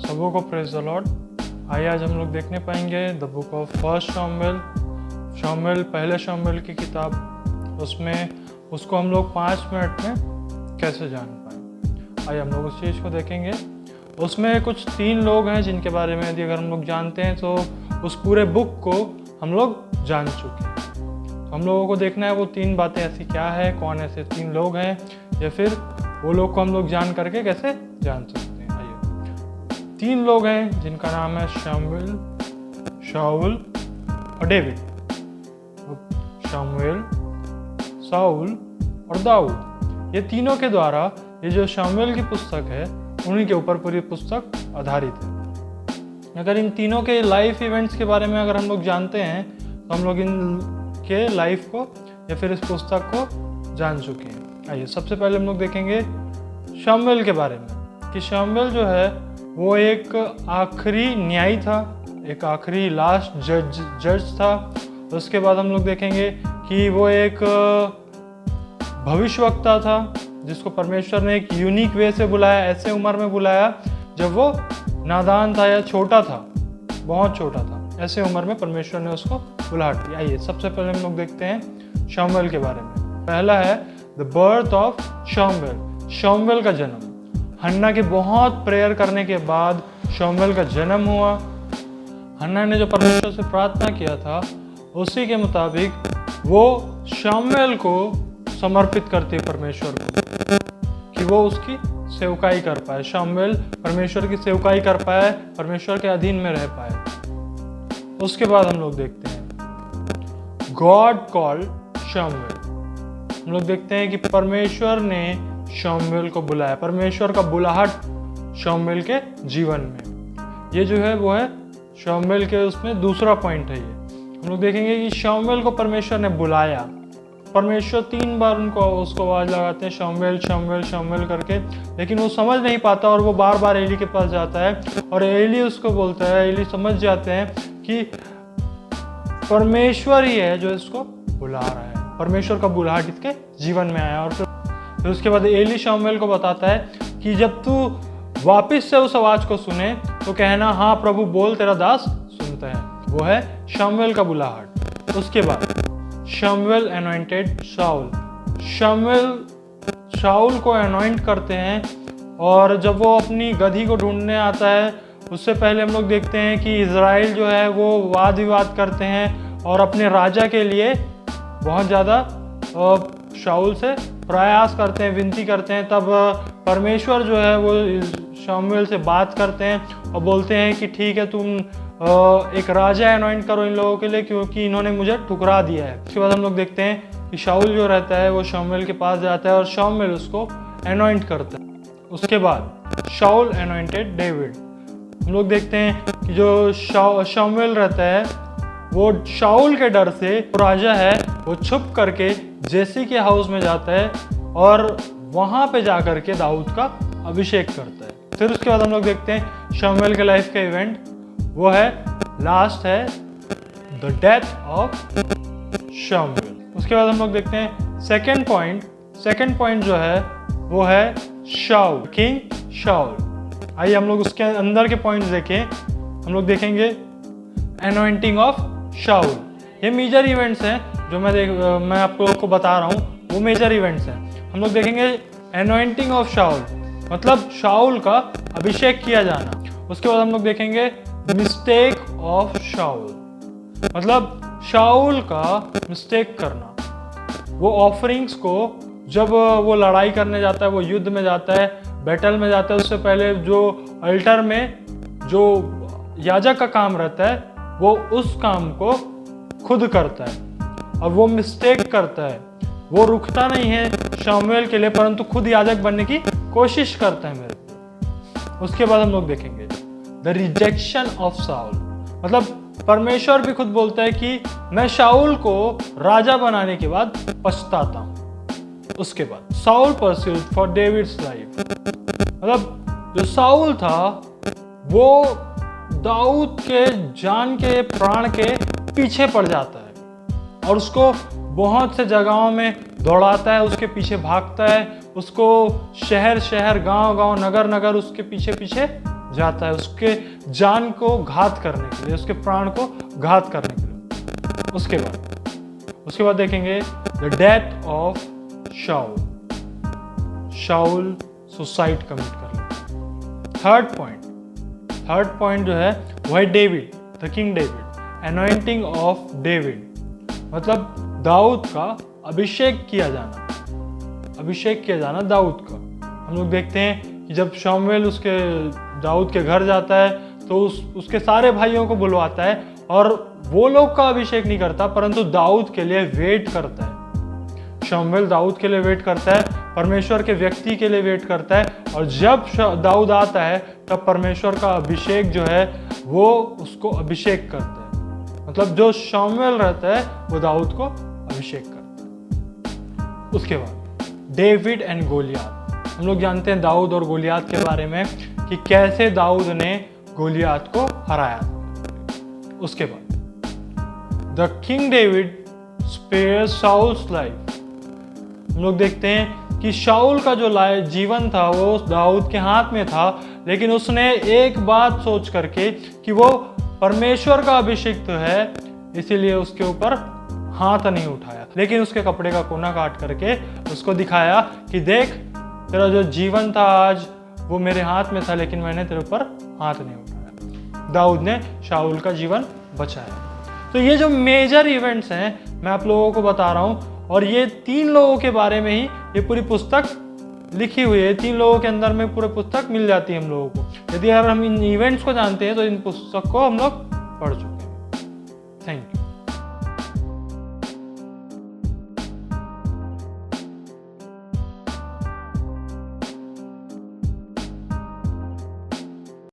सबों को praise the Lord. आइए आज हम लोग देखने पाएंगे द बुक ऑफ फर्स्ट शमूएल पहले शमूएल की किताब, उसमें उसको हम लोग 5 मिनट में कैसे जान पाए। आइए हम लोग उस चीज़ को देखेंगे। उसमें कुछ 3 लोग हैं जिनके बारे में यदि अगर हम लोग जानते हैं तो उस पूरे बुक को हम लोग जान चुके हैं। तो हम लोगों को देखना है वो 3 बातें ऐसी क्या है, कौन ऐसे 3 लोग हैं, या फिर वो लोग को हम लोग जान करके कैसे जान सकते हैं। आइए 3 लोग हैं जिनका नाम है शमूएल, शाऊल और डेविड। शमूएल, शाऊल और दाऊद, ये तीनों के द्वारा ये जो शमूएल की पुस्तक है उन्हीं के ऊपर पूरी पुस्तक आधारित है। अगर इन तीनों के लाइफ इवेंट्स के बारे में अगर हम लोग जानते हैं तो हम लोग इनके लाइफ को या फिर इस पुस्तक को जान चुके हैं। आइए सबसे पहले हम लोग देखेंगे शमूएल के बारे में कि शमूएल जो है वो एक आखिरी न्यायी था, एक आखिरी लास्ट जज था। उसके बाद हम लोग देखेंगे कि वो एक भविष्यवक्ता था जिसको परमेश्वर ने एक यूनिक वे से बुलाया, ऐसे उम्र में बुलाया जब वो नादान था या छोटा था, बहुत छोटा था। ऐसे उम्र में परमेश्वर ने उसको बुला दिया। आइए सबसे पहले हम लोग देखते हैं शमूएल के बारे में। पहला है द बर्थ ऑफ शमूएल, शमूएल का जन्म। हन्ना के बहुत प्रेयर करने के बाद शमूएल का जन्म हुआ। हन्ना ने जो परमेश्वर से प्रार्थना किया था उसी के मुताबिक वो शमूएल को समर्पित करती है परमेश्वर को कि वो उसकी सेवकाई कर पाए। शमूएल परमेश्वर की सेवकाई कर पाए, परमेश्वर के अधीन में रह पाए। उसके बाद हम लोग देखते हैं गॉड कॉल्ड शमूएल। हम लोग देखते हैं कि परमेश्वर ने शमूएल को बुलाया, परमेश्वर का बुलाहट शमूएल के जीवन में। ये जो है वो है शमूएल के उसमें दूसरा पॉइंट है। ये हम लोग देखेंगे कि शमूएल को परमेश्वर ने बुलाया। परमेश्वर 3 बार उसको आवाज लगाते हैं शमूएल शमूएल शमूएल करके, लेकिन वो समझ नहीं पाता और वो बार बार एली के पास जाता है और एली उसको बोलता है, एली समझ जाते हैं कि परमेश्वर ही है जो इसको बुला रहा है, परमेश्वर का बुलाहट इसके जीवन में आया। और फिर उसके बाद एली शमूएल को बताता है कि जब तू वापस से उस आवाज को सुने तो कहना हाँ प्रभु बोल, तेरा दास सुनता है। वो है शमूएल का बुलाहट। उसके बाद शमूएल एनॉइंटेड शाऊल, शमूएल शाऊल को एनॉइंट करते हैं और जब वो अपनी गधी को ढूंढने आता है उससे पहले हम लोग देखते हैं कि इज़राइल जो है वो वाद विवाद करते हैं और अपने राजा के लिए बहुत ज़्यादा शाऊल से प्रयास करते हैं, विनती करते हैं। तब परमेश्वर जो है वो शमूएल से बात करते हैं और बोलते हैं कि ठीक है तुम एक राजा एनॉइंट करो इन लोगों के लिए क्योंकि इन्होंने मुझे ठुकरा दिया है। उसके बाद हम लोग देखते हैं कि शाऊल जो रहता है वो शमूएल के पास जाता है और शमूएल उसको एनॉइंट करता है। उसके बाद शाऊल एनॉइंटेड डेविड। हम लोग देखते हैं कि जो शमूएल रहता है वो शाऊल के डर से राजा है वो छुप करके जेसी के हाउस में जाता है और वहां पे जाकर के दाऊद का अभिषेक करता है। फिर उसके बाद हम लोग देखते हैं शमूएल के लाइफ का इवेंट, वो है लास्ट है द डेथ ऑफ शमूएल। उसके बाद हम लोग देखते हैं सेकंड पॉइंट जो है वो है शाऊल, किंग शाऊल। आइए हम लोग उसके अंदर के पॉइंट्स देखें। हम लोग देखेंगे एनॉइंटिंग ऑफ शाऊल। ये मेजर इवेंट्स हैं जो मैं आप लोगों को बता रहा हूँ, वो मेजर इवेंट्स हैं। हम लोग देखेंगे एनॉइंटिंग ऑफ शाऊल मतलब शाऊल का अभिषेक किया जाना। उसके बाद हम लोग देखेंगे मिस्टेक ऑफ शाऊल मतलब शाऊल का मिस्टेक करना। वो ऑफरिंग्स को जब वो लड़ाई करने जाता है, वो युद्ध में जाता है, बैटल में जाता है, उससे पहले जो अल्टर में जो याजक का काम रहता है वो उस काम को खुद करता है और वो मिस्टेक करता है। वो रुकता नहीं है शमूएल के लिए परंतु खुद याजक बनने की कोशिश करता है मेरे। उसके बाद हम लोग देखेंगे द रिजेक्शन ऑफ शाऊल मतलब परमेश्वर भी खुद बोलता है कि मैं शाऊल को राजा बनाने के बाद पछताता हूं। उसके बाद शाऊल परस्यूड फॉर डेविड्स लाइफ मतलब जो शाऊल था वो दाऊद के जान के प्राण के पीछे पड़ जाता है और उसको बहुत से जगहों में दौड़ाता है, उसके पीछे भागता है, उसको शहर शहर गांव गांव नगर नगर उसके पीछे पीछे जाता है उसके जान को घात करने के लिए, उसके प्राण को घात करने के लिए। उसके बाद देखेंगे the death of Saul. Saul suicide commit कर लेता। थर्ड पॉइंट जो है वह David, the king David, anointing of David, मतलब दाऊद का अभिषेक किया जाना दाऊद का। हम लोग देखते हैं कि जब शमूएल उसके दाऊद के घर जाता है तो उसके सारे भाइयों को बुलवाता है और वो लोग का अभिषेक नहीं करता, परंतु दाऊद के लिए वेट करता है। शमूएल दाऊद के लिए वेट करता है, परमेश्वर के व्यक्ति के लिए वेट करता है, और जब दाऊद आता है तब परमेश्वर का अभिषेक जो है वो उसको अभिषेक करता है। मतलब जो शमूएल रहता है वो दाऊद को अभिषेक करता है। उसके बाद डेविड एंड गोलियात। हम लोग जानते हैं दाऊद और गोलियात के बारे में कि कैसे दाऊद ने गोलियात को हराया। उसके बाद the king David spares Saul's life. हम लोग देखते हैं कि शाऊल का जो जीवन था वो दाऊद के हाथ में था, लेकिन उसने एक बात सोच करके कि वो परमेश्वर का अभिषिक्त है, इसीलिए उसके ऊपर हाथ नहीं उठाया, लेकिन उसके कपड़े का कोना काट करके उसको दिखाया कि देख तेरा जो जीवन था आज वो मेरे हाथ में था, लेकिन मैंने तेरे ऊपर हाथ नहीं उठाया। दाऊद ने शाऊल का जीवन बचाया। तो ये जो मेजर इवेंट्स हैं मैं आप लोगों को बता रहा हूँ, और ये 3 लोगों के बारे में ही ये पूरी पुस्तक लिखी हुई है। 3 लोगों के अंदर में पूरी पुस्तक मिल जाती है हम लोगों को। यदि अगर हम इन इवेंट्स को जानते हैं तो इन पुस्तक को हम लोग पढ़ चुके हैं। Thank you.